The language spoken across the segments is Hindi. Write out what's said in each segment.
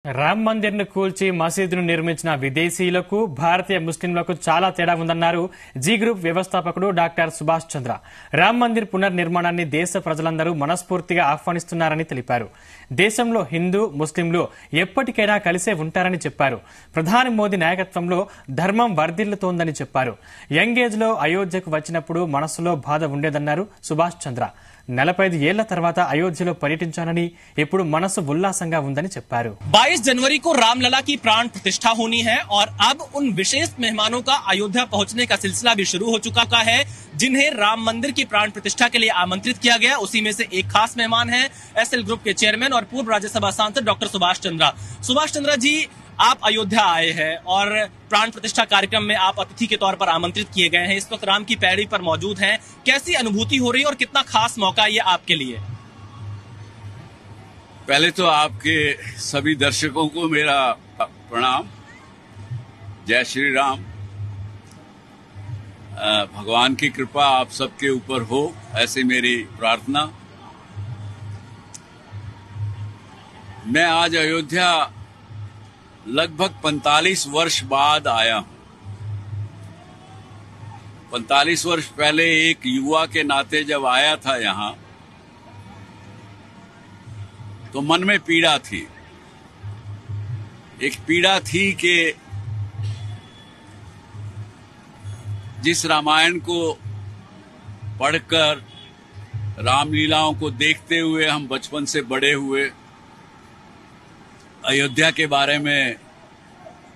రామ్ మందిర్ ను కూల్చి మసీదును నిర్మించిన విదేశీయులకు భారతీయ ముస్లింలకు చాలా తేడా ఉందన్నారు జీ గ్రూప్ వ్యవస్థాపకుడు డాక్టర్ సుభాష్ చంద్ర. రామ్ మందిర్ పునర్నిర్మాణాన్ని దేశ ప్రజలందరూ మనస్ఫూర్తిగా ఆహ్వానిస్తున్నారని తెలిపారు. దేశంలో హిందూ ముస్లింలు ఎప్పటికైనా కలిసే ఉంటారని చెప్పారు. ప్రధాని మోదీ నాయకత్వంలో ధర్మం వర్ధిల్లుతోందని చెప్పారు. యంగ్ ఏజ్ లో అయోధ్యకు వచ్చినప్పుడు మనసులో బాధ ఉండేదన్నారు సుభాష్ చంద్ర. 45 ఏళ్ల తర్వాత అయోధ్యలో పర్యటించానని ఇప్పుడు మనసు ఉల్లాసంగా ఉందని చెప్పారు. 22 जनवरी को रामलला की प्राण प्रतिष्ठा होनी है और अब उन विशेष मेहमानों का अयोध्या पहुंचने का सिलसिला भी शुरू हो चुका है, जिन्हें राम मंदिर की प्राण प्रतिष्ठा के लिए आमंत्रित किया गया. उसी में से एक खास मेहमान है एसएल ग्रुप के चेयरमैन और पूर्व राज्यसभा सांसद डॉक्टर सुभाष चंद्रा. सुभाष चंद्रा जी, आप अयोध्या आए हैं और प्राण प्रतिष्ठा कार्यक्रम में आप अतिथि के तौर पर आमंत्रित किए गए हैं. इस वक्त राम की पैड़ी पर मौजूद हैं. कैसी अनुभूति हो रही है और कितना खास मौका ये आपके लिए? पहले तो आपके सभी दर्शकों को मेरा प्रणाम. जय श्री राम. भगवान की कृपा आप सबके ऊपर हो, ऐसी मेरी प्रार्थना. मैं आज अयोध्या लगभग 45 वर्ष बाद आया हूं. 45 वर्ष पहले एक युवा के नाते जब आया था यहां, तो मन में पीड़ा थी. एक पीड़ा थी कि जिस रामायण को पढ़कर, रामलीलाओं को देखते हुए हम बचपन से बड़े हुए, अयोध्या के बारे में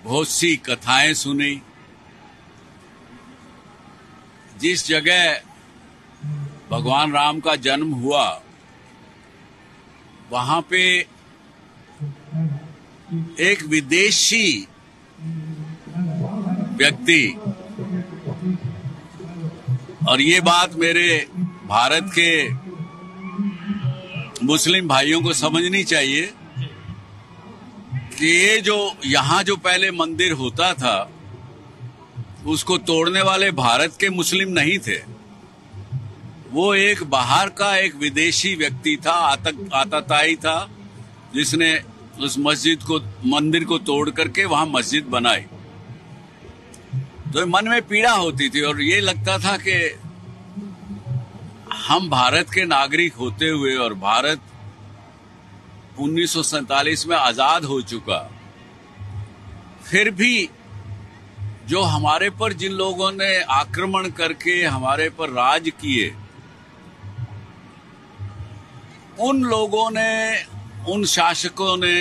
बहुत सी कथाएं सुनी, जिस जगह भगवान राम का जन्म हुआ वहां पे एक विदेशी व्यक्ति, और ये बात मेरे भारत के मुस्लिम भाइयों को समझनी चाहिए कि ये जो यहाँ जो पहले मंदिर होता था, उसको तोड़ने वाले भारत के मुस्लिम नहीं थे. वो एक बाहर का एक विदेशी व्यक्ति था, आतताई था, जिसने उस मंदिर को तोड़ करके वहां मस्जिद बनाई. तो मन में पीड़ा होती थी और ये लगता था कि हम भारत के नागरिक होते हुए, और भारत 1947 में आजाद हो चुका, फिर भी जो हमारे पर जिन लोगों ने आक्रमण करके हमारे पर राज किए, उन लोगों ने, उन शासकों ने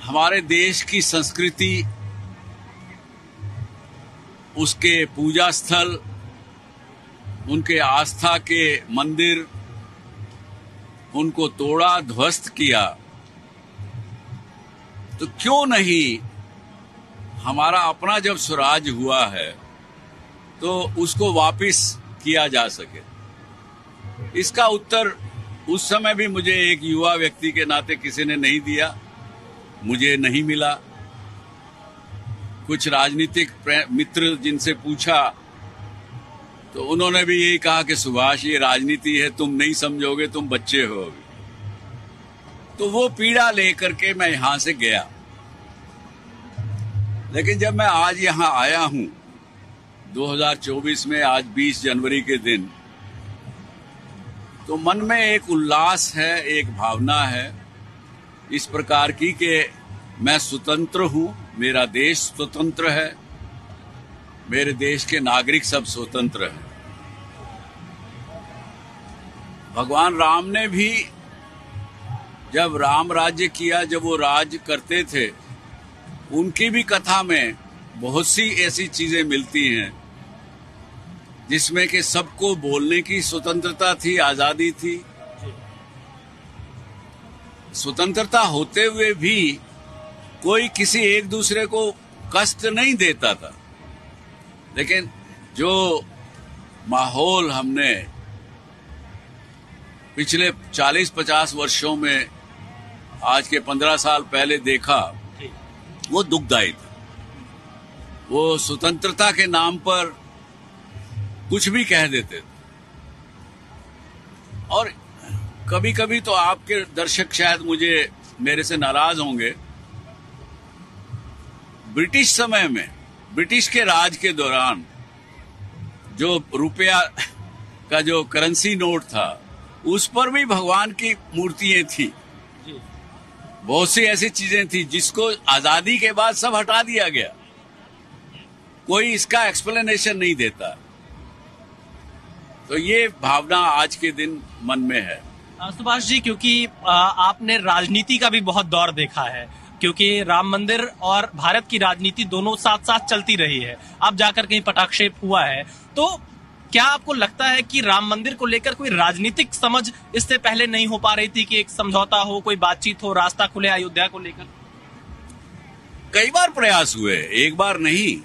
हमारे देश की संस्कृति, उसके पूजा स्थल, उनके आस्था के मंदिर, उनको तोड़ा, ध्वस्त किया. तो क्यों नहीं हमारा अपना जब स्वराज हुआ है तो उसको वापस किया जा सके? इसका उत्तर उस समय भी मुझे एक युवा व्यक्ति के नाते किसी ने नहीं दिया, मुझे नहीं मिला. कुछ राजनीतिक मित्र जिनसे पूछा तो उन्होंने भी यही कहा कि सुभाष, ये राजनीति है, तुम नहीं समझोगे, तुम बच्चे हो. तो वो पीड़ा लेकर के मैं यहां से गया. लेकिन जब मैं आज यहां आया हूं 2024 में, आज 20 जनवरी के दिन, तो मन में एक उल्लास है, एक भावना है इस प्रकार की कि मैं स्वतंत्र हूं, मेरा देश स्वतंत्र है, मेरे देश के नागरिक सब स्वतंत्र हैं. भगवान राम ने भी जब राम राज्य किया, जब वो राज करते थे, उनकी भी कथा में बहुत सी ऐसी चीजें मिलती हैं जिसमें कि सबको बोलने की स्वतंत्रता थी, आजादी थी. स्वतंत्रता होते हुए भी कोई किसी एक दूसरे को कष्ट नहीं देता था. लेकिन जो माहौल हमने पिछले 40-50 वर्षों में, आज के 15 साल पहले देखा, वो दुखदायी था. वो स्वतंत्रता के नाम पर कुछ भी कह देते थे. और कभी कभी तो आपके दर्शक शायद मुझे मेरे से नाराज होंगे, ब्रिटिश समय में, ब्रिटिश के राज के दौरान जो रुपया का जो करेंसी नोट था, उस पर भी भगवान की मूर्तियां थी। बहुत सी ऐसी चीजें थी जिसको आजादी के बाद सब हटा दिया गया। कोई इसका एक्सप्लेनेशन नहीं देता। तो ये भावना आज के दिन मन में है। सुभाष जी, क्योंकि आपने राजनीति का भी बहुत दौर देखा है, क्योंकि राम मंदिर और भारत की राजनीति दोनों साथ साथ चलती रही है। अब जाकर कहीं पटाक्षेप हुआ है, तो क्या आपको लगता है कि राम मंदिर को लेकर कोई राजनीतिक समझ इससे पहले नहीं हो पा रही थी कि एक समझौता हो, कोई बातचीत हो, रास्ता खुले अयोध्या को लेकर? कई बार प्रयास हुए, एक बार नहीं,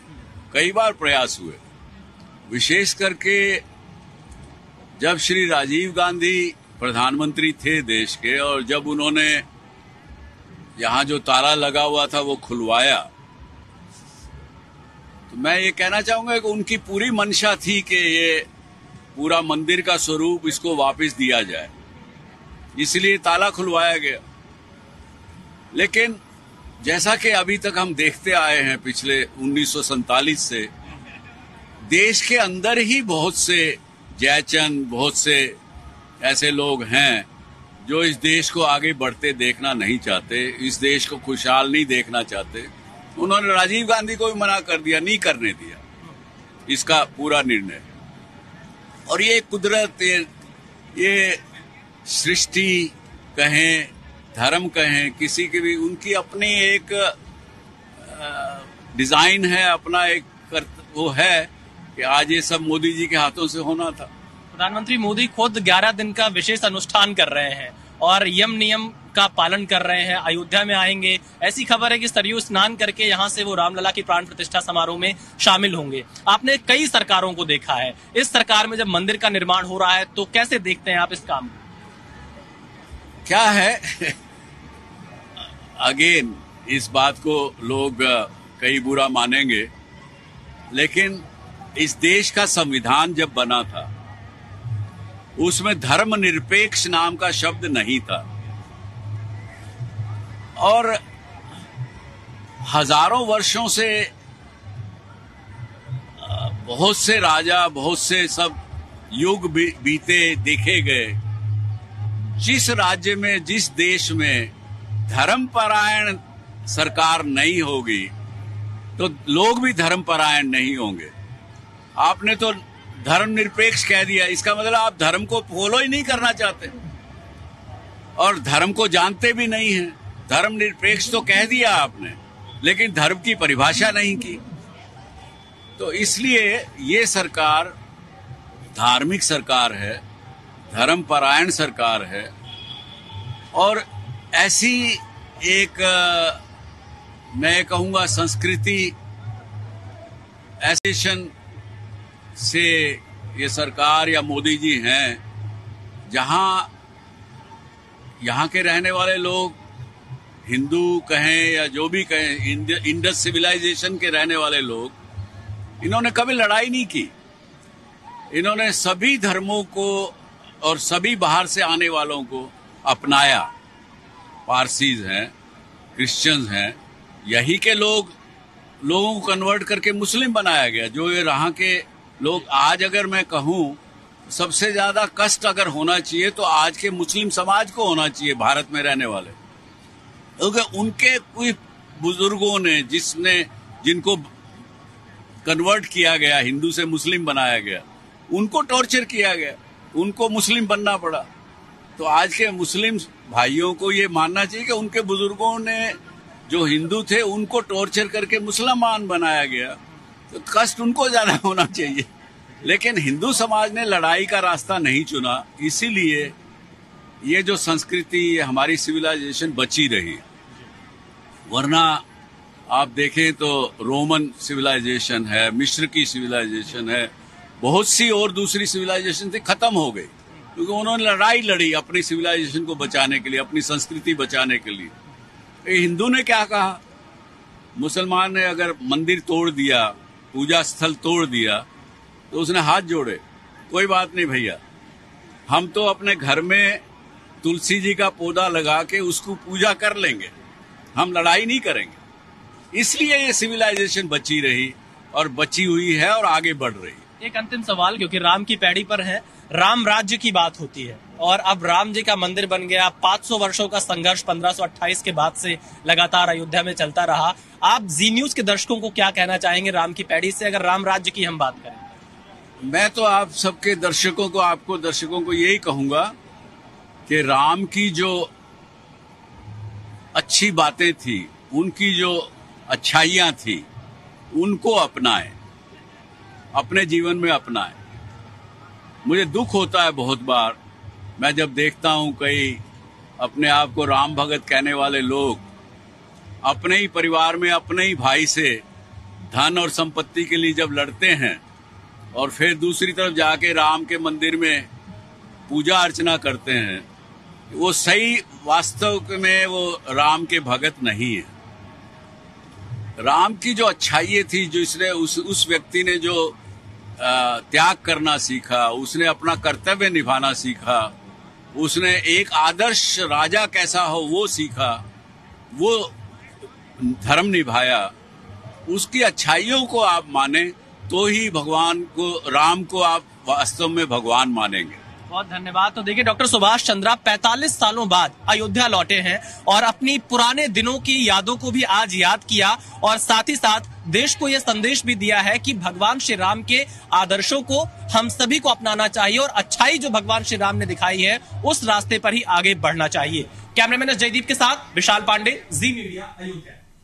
कई बार प्रयास हुए। विशेष करके जब श्री राजीव गांधी प्रधानमंत्री थे देश के, और जब उन्होंने यहां जो ताला लगा हुआ था वो खुलवाया, तो मैं ये कहना चाहूंगा कि उनकी पूरी मंशा थी कि ये पूरा मंदिर का स्वरूप इसको वापस दिया जाए, इसलिए ताला खुलवाया गया। लेकिन जैसा कि अभी तक हम देखते आए हैं पिछले 1947 से, देश के अंदर ही बहुत से जयचंद, बहुत से ऐसे लोग हैं जो इस देश को आगे बढ़ते देखना नहीं चाहते, इस देश को खुशहाल नहीं देखना चाहते। उन्होंने राजीव गांधी को भी मना कर दिया, नहीं करने दिया इसका पूरा निर्णय। और ये कुदरत, ये सृष्टि कहें, धर्म कहें, किसी की भी उनकी अपनी एक डिजाइन है, अपना एक वो है कि आज ये सब मोदी जी के हाथों से होना था। प्रधानमंत्री मोदी खुद 11 दिन का विशेष अनुष्ठान कर रहे हैं और यम नियम का पालन कर रहे हैं। अयोध्या में आएंगे, ऐसी खबर है कि सरयू स्नान करके यहां से वो रामलला की प्राण प्रतिष्ठा समारोह में शामिल होंगे। आपने कई सरकारों को देखा है, इस सरकार में जब मंदिर का निर्माण हो रहा है तो कैसे देखते हैं आप इस काम को? क्या है अगेन, इस बात को लोग कई बुरा मानेंगे, लेकिन इस देश का संविधान जब बना था उसमें धर्मनिरपेक्ष नाम का शब्द नहीं था, और हजारों वर्षों से बहुत से राजा, बहुत से सब युग बीते, देखे गए। जिस राज्य में, जिस देश में धर्मपरायण सरकार नहीं होगी तो लोग भी धर्मपरायण नहीं होंगे। आपने तो धर्मनिरपेक्ष कह दिया, इसका मतलब आप धर्म को फॉलो ही नहीं करना चाहते और धर्म को जानते भी नहीं हैं। धर्मनिरपेक्ष तो कह दिया आपने, लेकिन धर्म की परिभाषा नहीं की। तो इसलिए ये सरकार धार्मिक सरकार है, धर्मपरायण सरकार है, और ऐसी एक मैं कहूंगा संस्कृति एसोसिएशन से ये सरकार या मोदी जी हैं, जहां यहाँ के रहने वाले लोग हिंदू कहें या जो भी कहें, इंडस सिविलाइजेशन के रहने वाले लोग, इन्होंने कभी लड़ाई नहीं की। इन्होंने सभी धर्मों को और सभी बाहर से आने वालों को अपनाया। पारसीज हैं, क्रिश्चियंस हैं, यही के लोगों को कन्वर्ट करके मुस्लिम बनाया गया। जो ये यहाँ के लोग, आज अगर मैं कहूँ सबसे ज्यादा कष्ट अगर होना चाहिए तो आज के मुस्लिम समाज को होना चाहिए, भारत में रहने वाले, क्योंकि उनके कोई बुजुर्गों ने जिनको कन्वर्ट किया गया, हिंदू से मुस्लिम बनाया गया, उनको टॉर्चर किया गया, उनको मुस्लिम बनना पड़ा। तो आज के मुस्लिम भाइयों को ये मानना चाहिए कि उनके बुजुर्गों ने जो हिंदू थे उनको टॉर्चर करके मुसलमान बनाया गया, तो कष्ट उनको ज्यादा होना चाहिए। लेकिन हिंदू समाज ने लड़ाई का रास्ता नहीं चुना, इसीलिए ये जो संस्कृति, ये हमारी सिविलाइजेशन बची रही। वरना आप देखें तो रोमन सिविलाइजेशन है, मिस्र की सिविलाइजेशन है, बहुत सी और दूसरी सिविलाइजेशन थी, खत्म हो गई, क्योंकि उन्होंने लड़ाई लड़ी अपनी सिविलाइजेशन को बचाने के लिए, अपनी संस्कृति बचाने के लिए। हिंदू ने क्या कहा? मुसलमान ने अगर मंदिर तोड़ दिया, पूजा स्थल तोड़ दिया, तो उसने हाथ जोड़े, कोई बात नहीं भैया, हम तो अपने घर में तुलसी जी का पौधा लगा के उसको पूजा कर लेंगे, हम लड़ाई नहीं करेंगे। इसलिए ये सिविलाइजेशन बची रही और बची हुई है और आगे बढ़ रही। एक अंतिम सवाल, क्योंकि राम की पैड़ी पर है, राम राज्य की बात होती है और अब राम जी का मंदिर बन गया। 500 वर्षों का संघर्ष 1528 के बाद से लगातार अयोध्या में चलता रहा। आप जी न्यूज के दर्शकों को क्या कहना चाहेंगे राम की पैड़ी से, अगर राम राज्य की हम बात करें? मैं तो आप सबके दर्शकों को, आपको दर्शकों को यही कहूंगा कि राम की जो अच्छी बातें थी, उनकी जो अच्छाइयां थी, उनको अपनाएं, अपने जीवन में अपनाएं। मुझे दुख होता है बहुत बार, मैं जब देखता हूं कई अपने आप को राम भगत कहने वाले लोग अपने ही परिवार में अपने ही भाई से धन और संपत्ति के लिए जब लड़ते हैं और फिर दूसरी तरफ जाके राम के मंदिर में पूजा अर्चना करते हैं, वो सही वास्तव में वो राम के भगत नहीं है। राम की जो अच्छाइयाँ थी, जो इसने उस व्यक्ति ने जो त्याग करना सीखा, उसने अपना कर्तव्य निभाना सीखा, उसने एक आदर्श राजा कैसा हो वो सीखा, वो धर्म निभाया, उसकी अच्छाइयों को आप माने तो ही भगवान को, राम को आप वास्तव में भगवान मानेंगे। बहुत धन्यवाद। तो देखिए, डॉक्टर सुभाष चंद्रा 45 सालों बाद अयोध्या लौटे हैं और अपनी पुराने दिनों की यादों को भी आज याद किया और साथ ही साथ देश को यह संदेश भी दिया है कि भगवान श्री राम के आदर्शों को हम सभी को अपनाना चाहिए और अच्छाई जो भगवान श्री राम ने दिखाई है उस रास्ते पर ही आगे बढ़ना चाहिए। कैमरामैन जयदीप के साथ विशाल पांडे, जी मीडिया, अयोध्या।